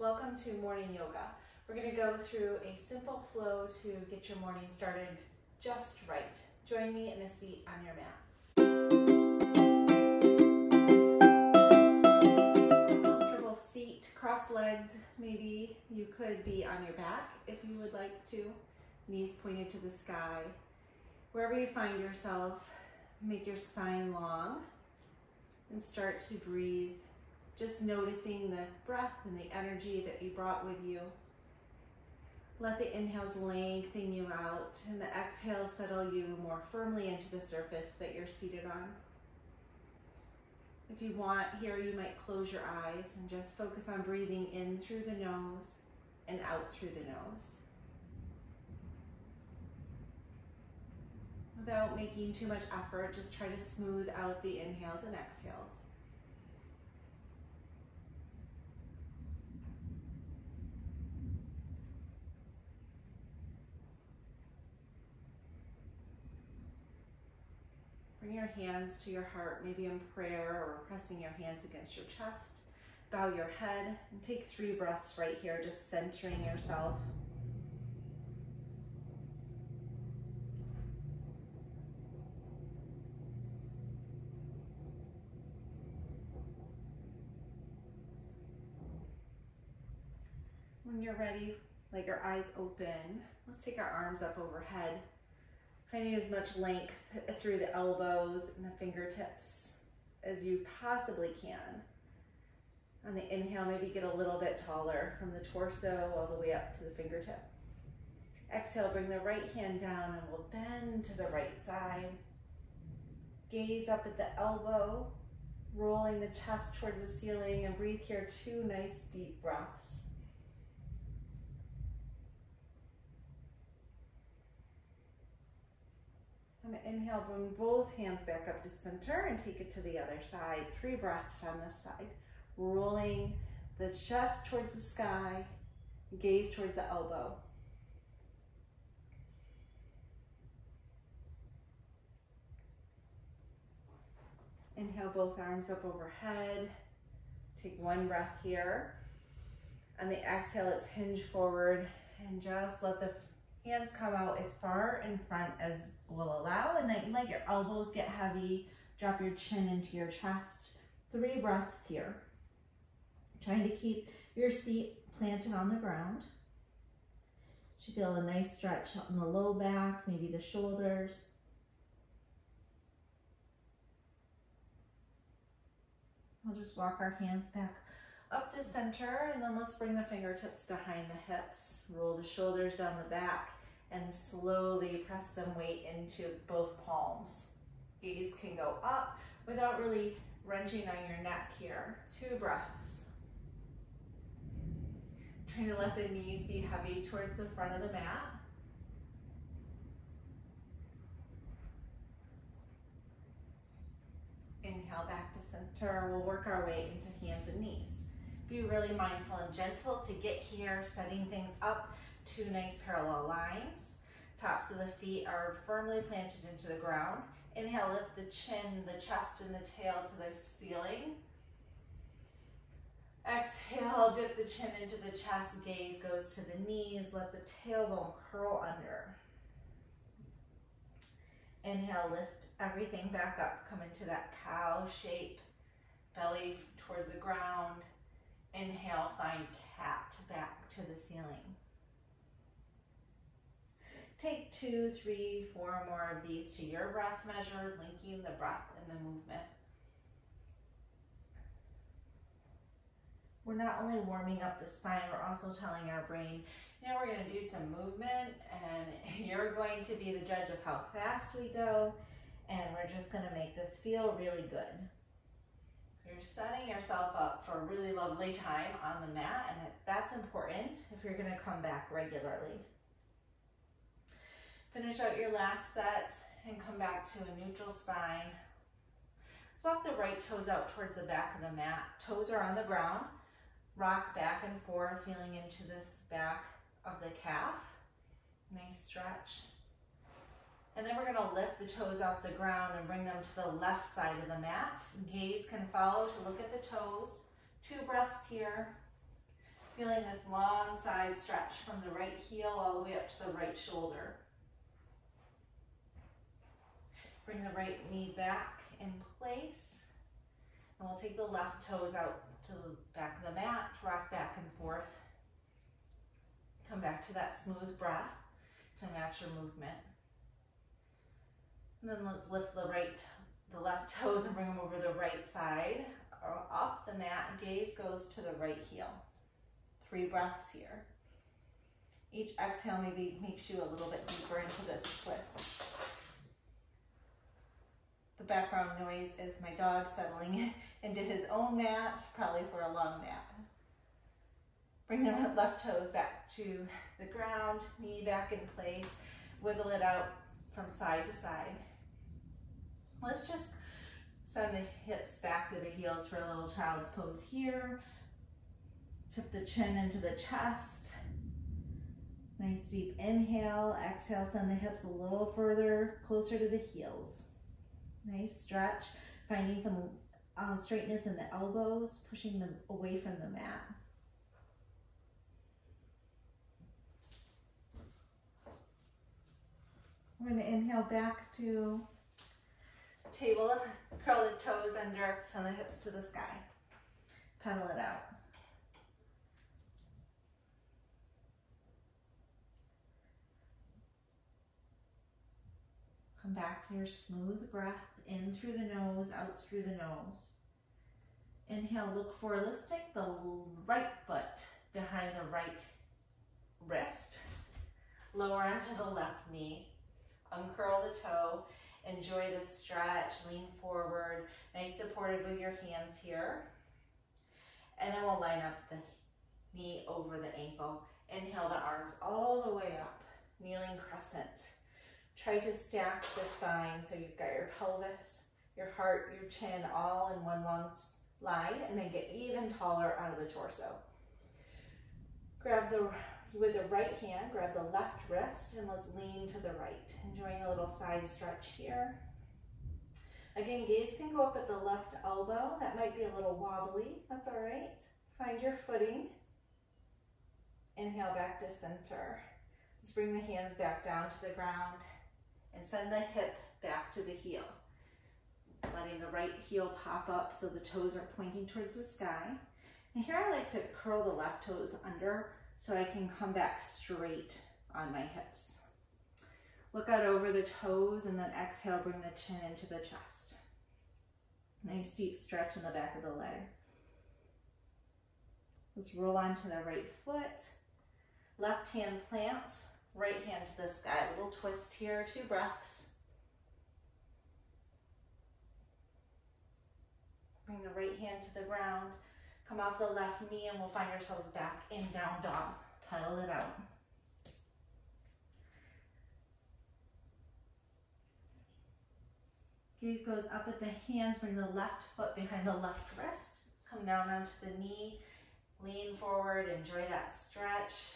Welcome to morning yoga. We're going to go through a simple flow to get your morning started just right. Join me in a seat on your mat. Comfortable seat, cross-legged. Maybe you could be on your back if you would like to. Knees pointed to the sky. Wherever you find yourself, make your spine long and start to breathe. Just noticing the breath and the energy that you brought with you. Let the inhales lengthen you out and the exhales settle you more firmly into the surface that you're seated on. If you want, here you might close your eyes and just focus on breathing in through the nose and out through the nose. Without making too much effort, just try to smooth out the inhales and exhales. Bring your hands to your heart, maybe in prayer or pressing your hands against your chest. Bow your head and take 3 breaths right here, just centering yourself. When you're ready, let your eyes open. Let's take our arms up overhead. Finding as much length through the elbows and the fingertips as you possibly can. On the inhale, maybe get a little bit taller from the torso all the way up to the fingertip. Exhale, bring the right hand down and we'll bend to the right side. Gaze up at the elbow, rolling the chest towards the ceiling, and breathe here 2 nice deep breaths. On the inhale, bring both hands back up to center and take it to the other side. 3 breaths on this side. Rolling the chest towards the sky, gaze towards the elbow. Inhale, both arms up overhead. Take 1 breath here. On the exhale, let's hinge forward and just let the hands come out as far in front as will allow, and then let your elbows get heavy. Drop your chin into your chest. 3 breaths here. Trying to keep your seat planted on the ground. You should feel a nice stretch in the low back, maybe the shoulders. We'll just walk our hands back up to center, and then let's bring the fingertips behind the hips. Roll the shoulders down the back and slowly press some weight into both palms. Gaze can go up without really wrenching on your neck here. 2 breaths. Trying to let the knees be heavy towards the front of the mat. Inhale back to center. We'll work our way into hands and knees. Be really mindful and gentle to get here, setting things up. 2 nice parallel lines. Tops of the feet are firmly planted into the ground. Inhale, lift the chin, the chest, and the tail to the ceiling. Exhale, dip the chin into the chest, gaze goes to the knees, let the tailbone curl under. Inhale, lift everything back up, come into that cow shape, belly towards the ground. Inhale, find cat back to the ceiling. Take 2, 3, 4 more of these to your breath measure, linking the breath and the movement. We're not only warming up the spine, we're also telling our brain, we're going to do some movement, and you're going to be the judge of how fast we go, and we're just going to make this feel really good. You're setting yourself up for a really lovely time on the mat, and that's important if you're going to come back regularly. Finish out your last set and come back to a neutral spine. Let's walk the right toes out towards the back of the mat. Toes are on the ground. Rock back and forth, feeling into this back of the calf. Nice stretch. And then we're going to lift the toes off the ground and bring them to the left side of the mat. Gaze can follow to look at the toes. 2 breaths here. Feeling this long side stretch from the right heel all the way up to the right shoulder. Bring the right knee back in place. And we'll take the left toes out to the back of the mat, rock back and forth. Come back to that smooth breath to match your movement. And then let's lift the left toes and bring them over the right side, off the mat. Gaze goes to the right heel. 3 breaths here. Each exhale maybe makes you a little bit deeper into this twist. The background noise is my dog settling into his own mat, probably for a long nap. Bring the left toes back to the ground, knee back in place, wiggle it out from side to side. Let's just send the hips back to the heels for a little child's pose here. Tip the chin into the chest. Nice deep inhale. Exhale, send the hips a little further, closer to the heels. Nice stretch, finding some straightness in the elbows, pushing them away from the mat. We're going to inhale back to table, curl the toes under, send the hips to the sky. Pedal it out. Come back to your smooth breath, in through the nose, out through the nose. Inhale, look forward. Let's take the right foot behind the right wrist. Lower onto the left knee. Uncurl the toe. Enjoy the stretch. Lean forward. Nice supported with your hands here. And then we'll line up the knee over the ankle. Inhale the arms all the way up. Kneeling crescent. Try to stack the spine so you've got your pelvis, your heart, your chin all in one long line, and then get even taller out of the torso. With the right hand, grab the left wrist and let's lean to the right. Enjoying a little side stretch here. Again, gaze can go up at the left elbow. That might be a little wobbly. That's all right. Find your footing. Inhale back to center. Let's bring the hands back down to the ground and send the hip back to the heel. Letting the right heel pop up so the toes are pointing towards the sky. And here I like to curl the left toes under so I can come back straight on my hips. Look out over the toes and then exhale, bring the chin into the chest. Nice deep stretch in the back of the leg. Let's roll onto the right foot. Left hand plants, right hand to the sky. A little twist here, 2 breaths. Bring the right hand to the ground. Come off the left knee and we'll find ourselves back in down dog. Pedal it out. Gaze goes up at the hands. Bring the left foot behind the left wrist. Come down onto the knee. Lean forward. Enjoy that stretch.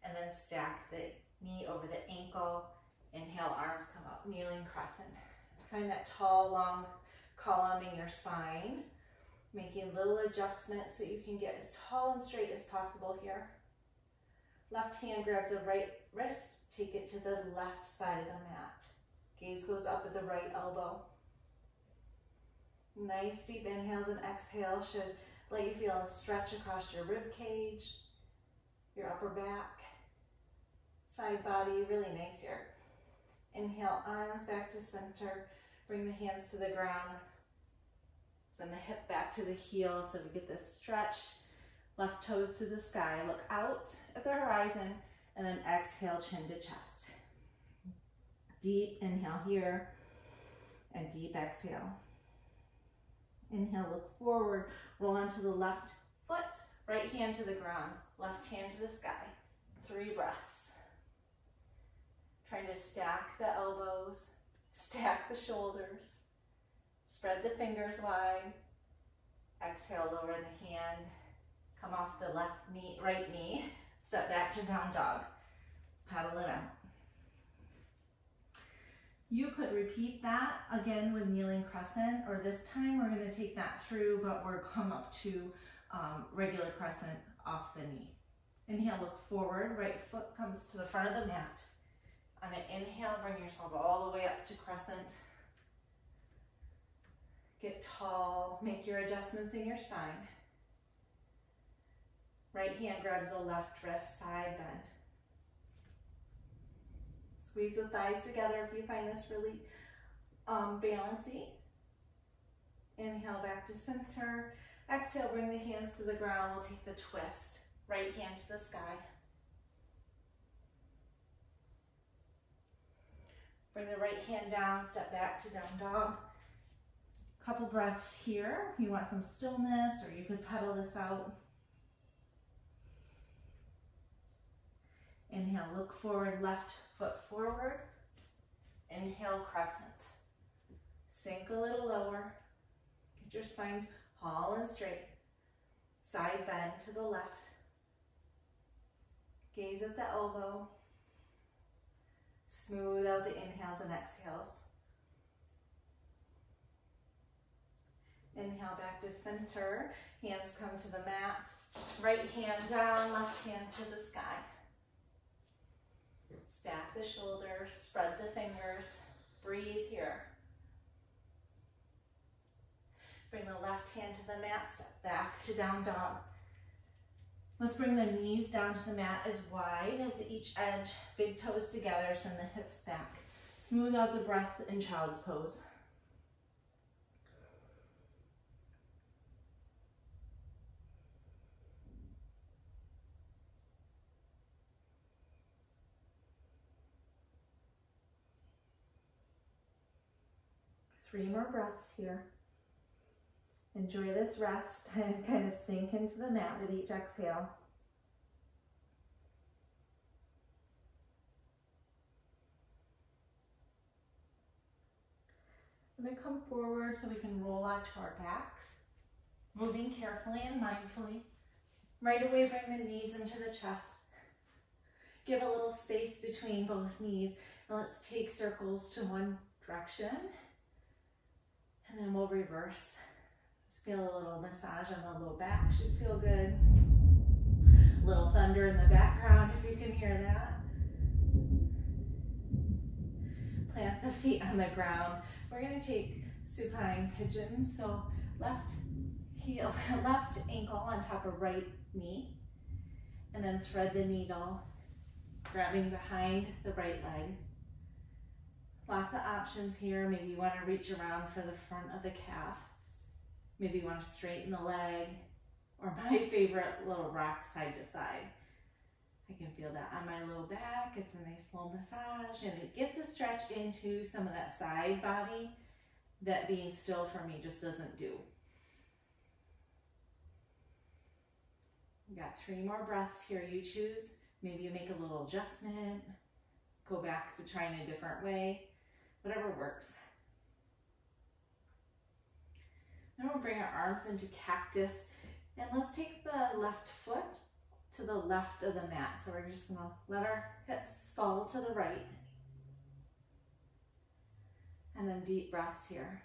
And then stack the knee over the ankle. Inhale, arms come up, kneeling crescent. Find that tall, long column in your spine. Making little adjustments so you can get as tall and straight as possible here. Left hand grabs the right wrist, take it to the left side of the mat. Gaze goes up at the right elbow. Nice deep inhales and exhales should let you feel a stretch across your rib cage, your upper back, side body, really nice here. Inhale, arms back to center. Bring the hands to the ground. Send the hip back to the heel so we get this stretch. Left toes to the sky. Look out at the horizon and then exhale, chin to chest. Deep inhale here and deep exhale. Inhale, look forward. Roll onto the left foot. Right hand to the ground. Left hand to the sky. 3 breaths. Trying to stack the elbows, stack the shoulders, spread the fingers wide. Exhale, lower the hand, come off the right knee, step back to down dog, paddle it out. You could repeat that again with kneeling crescent, or this time we're going to take that through, but we're come up to regular crescent off the knee. Inhale, look forward, right foot comes to the front of the mat. On an inhale, bring yourself all the way up to crescent. Get tall, make your adjustments in your spine. Right hand grabs the left wrist, side bend. Squeeze the thighs together if you find this really balancing. Inhale back to center. Exhale, bring the hands to the ground. We'll take the twist. Right hand to the sky. Bring the right hand down, step back to down dog. Couple breaths here. If you want some stillness, or you could pedal this out. Inhale, look forward, left foot forward. Inhale, crescent. Sink a little lower. Get your spine tall and straight. Side bend to the left. Gaze at the elbow. Smooth out the inhales and exhales. Inhale back to center. Hands come to the mat. Right hand down, left hand to the sky. Stack the shoulders, spread the fingers. Breathe here. Bring the left hand to the mat, step back to down dog. Let's bring the knees down to the mat as wide as each edge. Big toes together, send the hips back. Smooth out the breath in child's pose. Three more breaths here. Enjoy this rest and kind of sink into the mat with each exhale. I'm going to come forward so we can roll out to our backs, moving carefully and mindfully. Right away, bring the knees into the chest. Give a little space between both knees, and let's take circles to one direction, and then we'll reverse. Feel a little massage on the low back, should feel good. A little thunder in the background if you can hear that. Plant the feet on the ground. We're going to take supine pigeon. So left heel, left ankle on top of right knee. And then thread the needle, grabbing behind the right leg. Lots of options here. Maybe you want to reach around for the front of the calf. Maybe you want to straighten the leg, or my favorite, little rock side to side. I can feel that on my low back. It's a nice little massage, and it gets a stretch into some of that side body that being still for me just doesn't do. We got 3 more breaths here. You choose. Maybe you make a little adjustment, go back to trying a different way, whatever works. Now we'll bring our arms into cactus, and let's take the left foot to the left of the mat. So we're just gonna let our hips fall to the right. And then deep breaths here.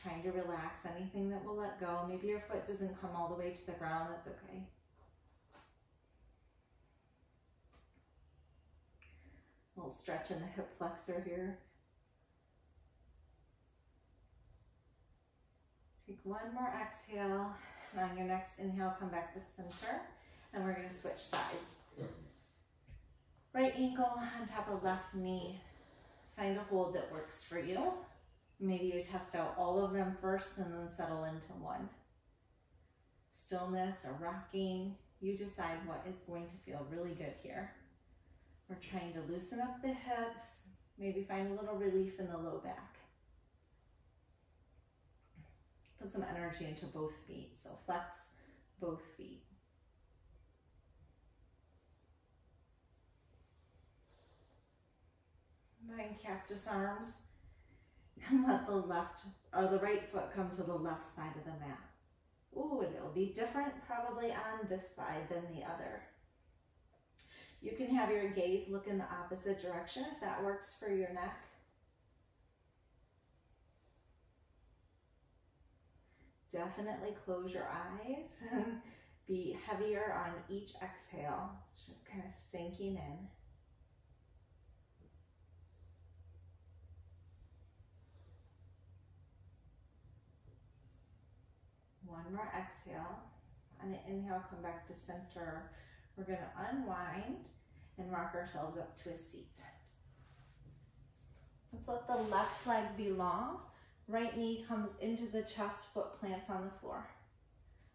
Trying to relax anything that will let go. Maybe your foot doesn't come all the way to the ground, that's okay. A little stretch in the hip flexor here. Take one more exhale, and on your next inhale, come back to center, and we're going to switch sides. Right ankle on top of left knee. Find a hold that works for you. Maybe you test out all of them first and then settle into one. Stillness or rocking, you decide what is going to feel really good here. We're trying to loosen up the hips, maybe find a little relief in the low back. Put some energy into both feet, so flex both feet. Find cactus arms, and let the left or the right foot come to the left side of the mat. Ooh, it'll be different probably on this side than the other. You can have your gaze look in the opposite direction if that works for your neck. Definitely close your eyes. Be heavier on each exhale, just kind of sinking in. One more exhale. On an inhale, come back to center. We're going to unwind and rock ourselves up to a seat. Let's let the left leg be long. Right knee comes into the chest, foot plants on the floor.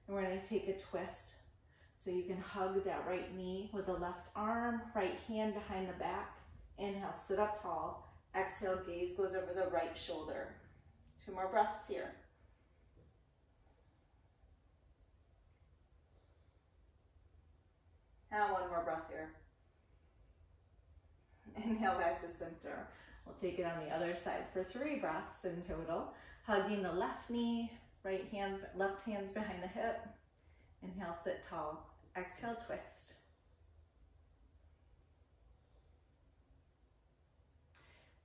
And we're going to take a twist. So you can hug that right knee with the left arm, right hand behind the back. Inhale, sit up tall. Exhale, gaze goes over the right shoulder. 2 more breaths here. And 1 more breath here. Inhale back to center. We'll take it on the other side for 3 breaths in total. Hugging the left knee, left hand's behind the hip. Inhale, sit tall. Exhale, twist.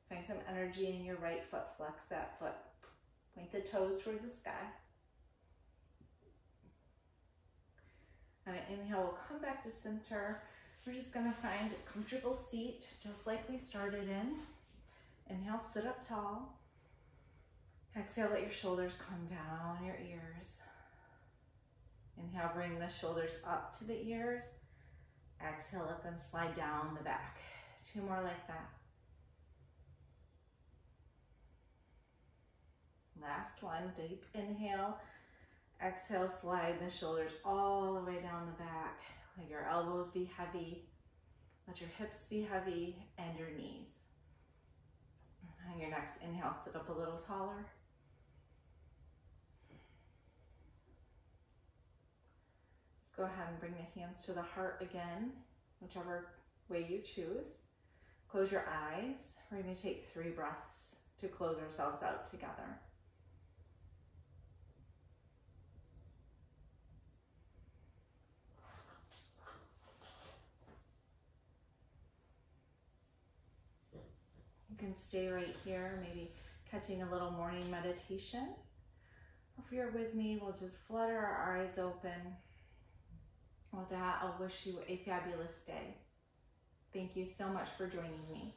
Find some energy in your right foot. Flex that foot. Point the toes towards the sky. On an inhale, we'll come back to center. We're just going to find a comfortable seat, just like we started in. Inhale, sit up tall. Exhale, let your shoulders come down your ears. Inhale, bring the shoulders up to the ears. Exhale, let them slide down the back. 2 more like that. Last one, deep inhale. Exhale, slide the shoulders all the way down the back. Let your elbows be heavy. Let your hips be heavy and your knees. On your next inhale, sit up a little taller. Let's go ahead and bring the hands to the heart again, whichever way you choose. Close your eyes. We're going to take 3 breaths to close ourselves out together. You can stay right here, maybe catching a little morning meditation. If you're with me, we'll just flutter our eyes open. With that, I'll wish you a fabulous day. Thank you so much for joining me.